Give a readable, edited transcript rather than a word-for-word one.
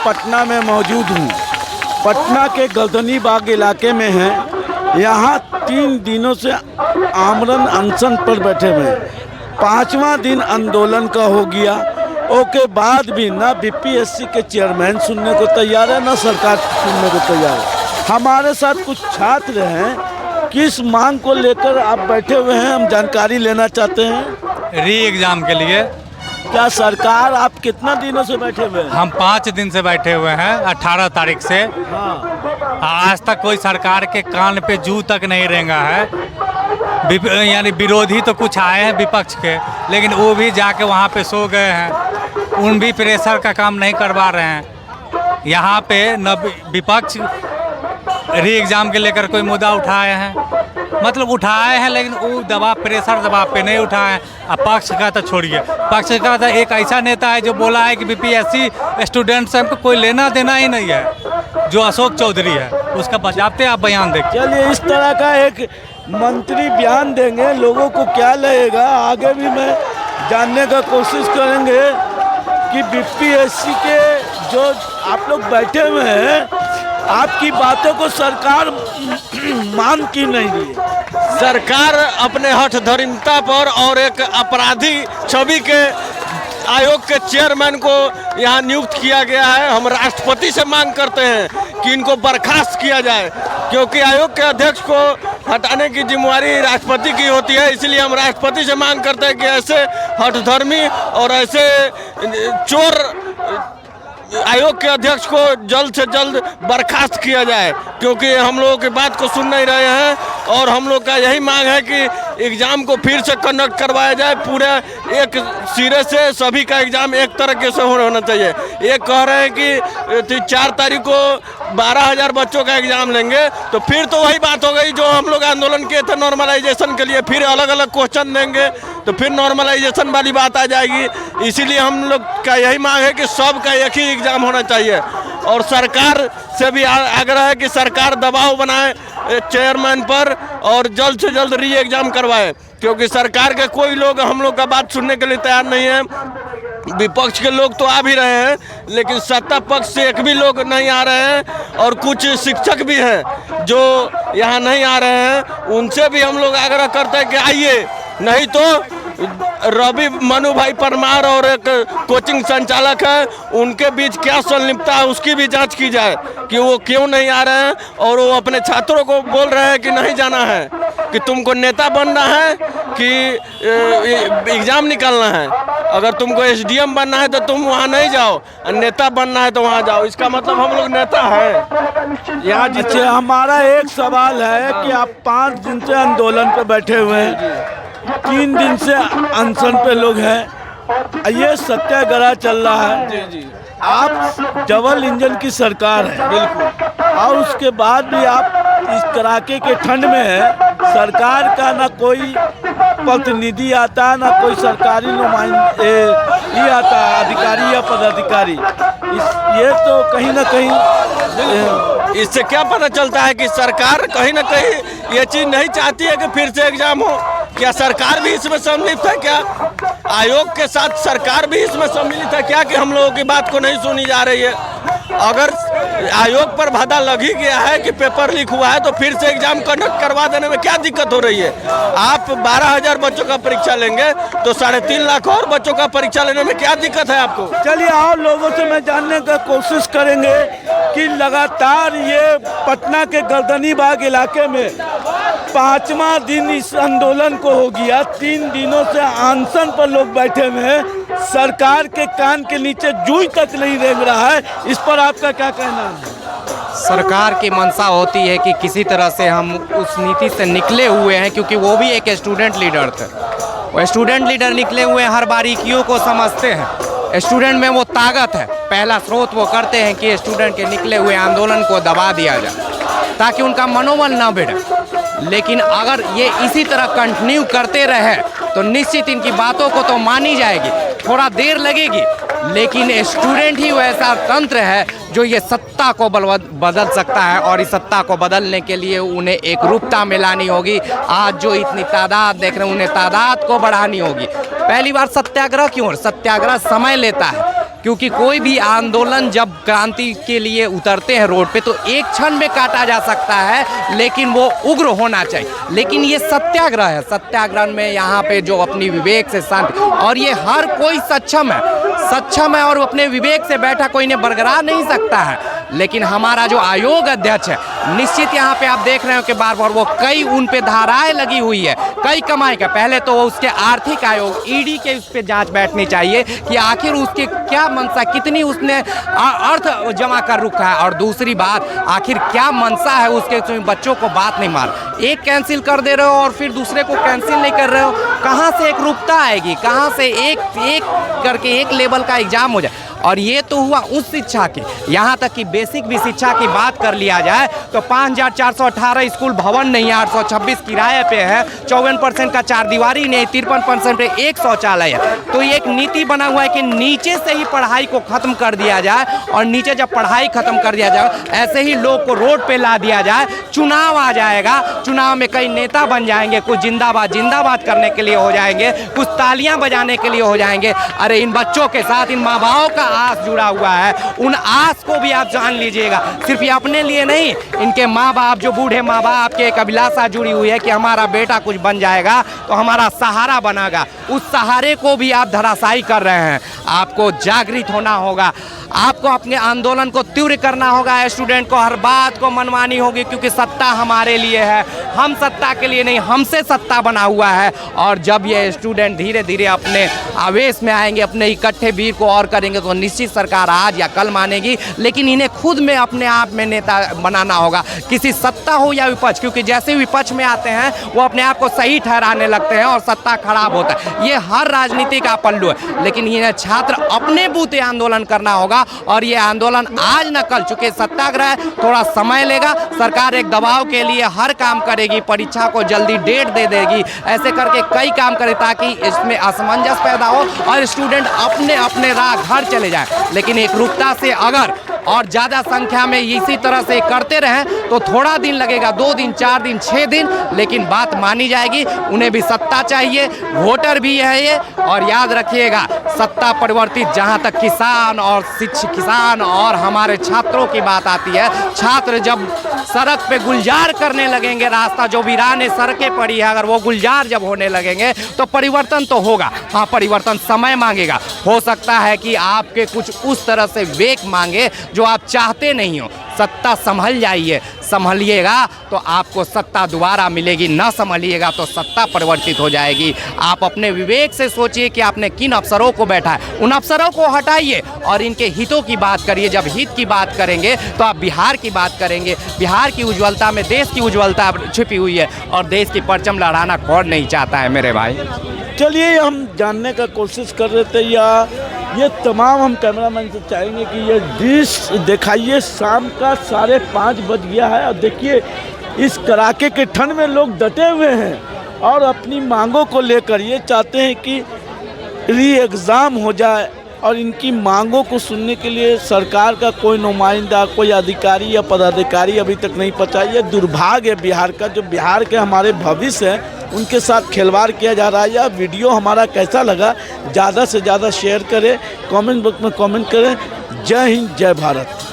पटना में मौजूद हूँ। पटना के गलदनी बाग इलाके में हैं। यहाँ 3 दिनों से आमरण अनशन पर बैठे हुए हैं। 5वां दिन आंदोलन का हो गया। ओके बाद भी ना बीपीएससी के चेयरमैन सुनने को तैयार है, ना सरकार सुनने को तैयार है। हमारे साथ कुछ छात्र हैं, किस मांग को लेकर आप बैठे हुए हैं, हम जानकारी लेना चाहते हैं। री एग्ज़ाम के लिए। क्या सरकार, आप कितना दिनों से बैठे हुए हैं? हम 5 दिन से बैठे हुए हैं, 18 तारीख से। हाँ। आज तक कोई सरकार के कान पे जू तक नहीं रेंगा है। यानी विरोधी तो कुछ आए हैं विपक्ष के, लेकिन वो भी जाके वहाँ पे सो गए हैं। उन भी प्रेशर का काम नहीं करवा रहे हैं। यहाँ पे न विपक्ष री एग्ज़ाम के लेकर कोई मुद्दा उठाए हैं, मतलब उठाए हैं, लेकिन वो दबाव प्रेशर दबाव पे नहीं उठाए हैं। अब पक्ष का तो छोड़िए, पक्ष का तो एक ऐसा नेता है जो बोला है कि बीपीएससी स्टूडेंट से हमको कोई लेना देना ही नहीं है, जो अशोक चौधरी है। उसका बजाते आप बयान देखिए। चलिए, इस तरह का एक मंत्री बयान देंगे, लोगों को क्या लगेगा, आगे भी मैं जानने का कोशिश करेंगे कि बीपीएससी के जो आप लोग बैठे हुए हैं, आपकी बातों को सरकार मान क्यों नहीं रही है? सरकार अपने हठधर्मिता पर और एक अपराधी छवि के आयोग के चेयरमैन को यहाँ नियुक्त किया गया है। हम राष्ट्रपति से मांग करते हैं कि इनको बर्खास्त किया जाए, क्योंकि आयोग के अध्यक्ष को हटाने की जिम्मेवारी राष्ट्रपति की होती है। इसलिए हम राष्ट्रपति से मांग करते हैं कि ऐसे हठधर्मी और ऐसे चोर आयोग के अध्यक्ष को जल्द से जल्द बर्खास्त किया जाए, क्योंकि हम लोगों की बात को सुन नहीं रहे हैं। और हम लोग का यही मांग है कि एग्ज़ाम को फिर से कंडक्ट करवाया जाए, पूरे एक सिरे से सभी का एग्ज़ाम एक तरीके से होना चाहिए। ये कह रहे हैं कि 4 तारीख को 12,000 बच्चों का एग्ज़ाम लेंगे, तो फिर तो वही बात हो गई जो हम लोग आंदोलन किए थे नॉर्मलाइजेशन के लिए। फिर अलग अलग क्वेश्चन देंगे तो फिर नॉर्मलाइजेशन वाली बात आ जाएगी। इसीलिए हम लोग का यही मांग है कि सब का एक ही एग्ज़ाम होना चाहिए। और सरकार से भी आग्रह है कि सरकार दबाव बनाए चेयरमैन पर और जल्द से जल्द री एग्ज़ाम करवाए, क्योंकि सरकार के कोई लोग हम लोग का बात सुनने के लिए तैयार नहीं है। विपक्ष के लोग तो आ भी रहे हैं, लेकिन सत्ता पक्ष से एक भी लोग नहीं आ रहे हैं। और कुछ शिक्षक भी हैं जो यहाँ नहीं आ रहे हैं, उनसे भी हम लोग आग्रह करते हैं कि आइए, नहीं तो रवि मनु भाई परमार और एक कोचिंग संचालक है, उनके बीच क्या संलिप्तता है उसकी भी जांच की जाए कि वो क्यों नहीं आ रहे हैं। और वो अपने छात्रों को बोल रहे हैं कि नहीं जाना है, कि तुमको नेता बनना है कि एग्ज़ाम निकालना है। अगर तुमको एसडीएम बनना है तो तुम वहाँ नहीं जाओ, नेता बनना है तो वहाँ जाओ। इसका मतलब हम लोग नेता हैं यहाँ। अच्छा, हमारा एक सवाल है कि आप 5 दिन से आंदोलन पे बैठे हुए हैं, 3 दिन से अनशन पे लोग हैं, ये सत्याग्रह चल रहा है। जी। आप डबल इंजन की सरकार है, बिल्कुल, और उसके बाद भी आप इस कड़ाके के ठंड में है। सरकार का ना कोई प्रतिनिधि आता है, ना कोई सरकारी नुमाइंदे ये आता है, अधिकारी या पदाधिकारी। ये तो कहीं ना कहीं इससे क्या पता चलता है कि सरकार कहीं ना कहीं ये चीज़ नहीं चाहती है कि फिर से एग्ज़ाम हो। क्या सरकार भी इसमें सम्मिलित है? क्या आयोग के साथ सरकार भी इसमें सम्मिलित है क्या, कि हम लोगों की बात को नहीं सुनी जा रही है? अगर आयोग पर बाधा लग ही गया है कि पेपर लीक हुआ है, तो फिर से एग्ज़ाम कंडक्ट करवा देने में क्या दिक्कत हो रही है? आप 12,000 बच्चों का परीक्षा लेंगे तो 3.5 लाख और बच्चों का परीक्षा लेने में क्या दिक्कत है आपको? चलिए, और लोगों से मैं जानने का कोशिश करेंगे कि लगातार ये पटना के गलदनी बाग इलाके में 5वां दिन इस आंदोलन को हो गया। 3 दिनों से अनशन पर लोग बैठे हुए हैं। सरकार के कान के नीचे जूई तक नहीं रेंग रहा है। इस पर आपका क्या कहना है? सरकार की मंशा होती है कि किसी तरह से हम उस नीति से निकले हुए हैं, क्योंकि वो भी एक स्टूडेंट लीडर थे। वो स्टूडेंट लीडर निकले हुए हैं, हर बारीकियों को समझते हैं। स्टूडेंट में वो ताकत है, पहला स्रोत वो करते हैं कि स्टूडेंट के निकले हुए आंदोलन को दबा दिया जाए ताकि उनका मनोबल न बढ़े। लेकिन अगर ये इसी तरह कंटिन्यू करते रहे तो निश्चित इनकी बातों को तो मानी जाएगी, थोड़ा देर लगेगी, लेकिन स्टूडेंट ही वैसा तंत्र है जो ये सत्ता को बदल सकता है। और इस सत्ता को बदलने के लिए उन्हें एक रूपता में लानी होगी। आज जो इतनी तादाद देख रहे हैं, उन्हें तादाद को बढ़ानी होगी। पहली बार सत्याग्रह क्यों? सत्याग्रह समय लेता है, क्योंकि कोई भी आंदोलन जब क्रांति के लिए उतरते हैं रोड पे तो एक क्षण में काटा जा सकता है, लेकिन वो उग्र होना चाहिए। लेकिन ये सत्याग्रह है, सत्याग्रह में यहाँ पे जो अपनी विवेक से शांति, और ये हर कोई सक्षम है और अपने विवेक से बैठा कोई ने बरकरार नहीं सकता है। लेकिन हमारा जो आयोग अध्यक्ष है, निश्चित यहाँ पे आप देख रहे हो कि बार बार वो कई उन पे धाराएं लगी हुई है, कई कमाई का। पहले तो उसके आर्थिक आयोग ईडी के उस पर जांच बैठनी चाहिए कि आखिर उसके क्या मंशा, कितनी उसने अर्थ जमा कर रखा है, और दूसरी बात आखिर क्या मंशा है उसके, बच्चों को बात नहीं मार, एक कैंसिल कर दे रहे हो और फिर दूसरे को कैंसिल नहीं कर रहे हो। कहाँ से एक रूपता आएगी, कहाँ से एक करके एक लेवल का एग्जाम हो जाए। और ये तो हुआ उस शिक्षा की, यहाँ तक कि बेसिक भी शिक्षा की बात कर लिया जाए तो 5418 स्कूल भवन नहीं है, 826 किराए पे है, 54% का चार दीवारी नहीं, 53% पे एक शौचालय है। तो ये एक नीति बना हुआ है कि नीचे से ही पढ़ाई को ख़त्म कर दिया जाए, और नीचे जब पढ़ाई ख़त्म कर दिया जाए ऐसे ही लोग को रोड पे ला दिया जाए। चुनाव आ जाएगा, चुनाव में कई नेता बन जाएंगे, कुछ जिंदाबाद जिंदाबाद करने के लिए हो जाएंगे, कुछ तालियां बजाने के लिए हो जाएंगे। अरे इन बच्चों के साथ इन माँ बापों का आस जुड़ा हुआ है, उन आस को भी आप जान लीजिएगा। सिर्फ ये अपने लिए नहीं, इनके माँ बाप, जो बूढ़े माँ बाप के एक अभिलाषा जुड़ी हुई है कि हमारा बेटा कुछ बन जाएगा तो हमारा सहारा बनेगा, उस सहारे को भी आप धराशायी कर रहे हैं। आपको जागृत होना होगा, आपको अपने आंदोलन को तीव्र करना होगा। स्टूडेंट को हर बात को मनमानी होगी, क्योंकि सत्ता हमारे लिए है, हम सत्ता के लिए नहीं, हमसे सत्ता बना हुआ है। और जब ये स्टूडेंट धीरे धीरे अपने आवेश में आएंगे, अपने इकट्ठे वीर को और करेंगे, तो निश्चित सरकार आज या कल मानेगी। लेकिन इन्हें खुद में अपने आप में नेता बनाना होगा, किसी सत्ता हो या विपक्ष, क्योंकि जैसे विपक्ष में आते हैं वो अपने आप को सही ठहराने लगते हैं और सत्ता खराब होता है। ये हर राजनीति का पल्लू है। लेकिन इन्हें छात्र अपने बूते आंदोलन करना होगा, और ये आंदोलन आज न कल, चूंकि सत्याग्रह थोड़ा समय लेगा, सरकार एक दबाव के लिए हर काम करेगी, परीक्षा को जल्दी डेट दे देगी, ऐसे करके कई काम करे ताकि इसमें असमंजस पैदा हो और स्टूडेंट अपने अपने राह घर चले जाए। लेकिन एक रूपता से अगर और ज़्यादा संख्या में इसी तरह से करते रहें तो थोड़ा दिन लगेगा, 2 दिन 4 दिन 6 दिन, लेकिन बात मानी जाएगी। उन्हें भी सत्ता चाहिए, वोटर भी है ये। और याद रखिएगा, सत्ता परिवर्तित जहाँ तक किसान और हमारे छात्रों की बात आती है, छात्र जब सड़क पे गुलजार करने लगेंगे, रास्ता जो वीराने सड़कें पड़ी है, अगर वो गुलजार जब होने लगेंगे तो परिवर्तन तो होगा। हाँ, परिवर्तन समय मांगेगा। हो सकता है कि आपके कुछ उस तरह से विवेक मांगे जो आप चाहते नहीं हो। सत्ता संभलिएगा तो आपको सत्ता दोबारा मिलेगी, ना संभलिएगा तो सत्ता परिवर्तित हो जाएगी। आप अपने विवेक से सोचिए कि आपने किन अफसरों को बैठा है, उन अफसरों को हटाइए और इनके हितों की बात करिए। जब हित की बात करेंगे तो आप बिहार की बात करेंगे। बिहार की उज्ज्वलता में देश की उज्ज्वलता छिपी हुई है, और देश की परचम लहराना कौन नहीं चाहता है मेरे भाई। चलिए, हम जानने का कोशिश कर रहे थे, या ये तमाम हम कैमरामैन से चाहेंगे कि ये दृश्य दिखाइए। शाम का 5:30 बज गया है और देखिए इस कड़ाके के ठंड में लोग डटे हुए हैं और अपनी मांगों को लेकर ये चाहते हैं कि री एग्ज़ाम हो जाए। और इनकी मांगों को सुनने के लिए सरकार का कोई नुमाइंदा, कोई अधिकारी या पदाधिकारी अभी तक नहीं पहुंचा। ये दुर्भाग्य है बिहार का, जो बिहार के हमारे भविष्य हैं उनके साथ खिलवाड़ किया जा रहा है। यह वीडियो हमारा कैसा लगा, ज़्यादा से ज़्यादा शेयर करें, कमेंट बॉक्स में कमेंट करें। जय हिंद, जय भारत।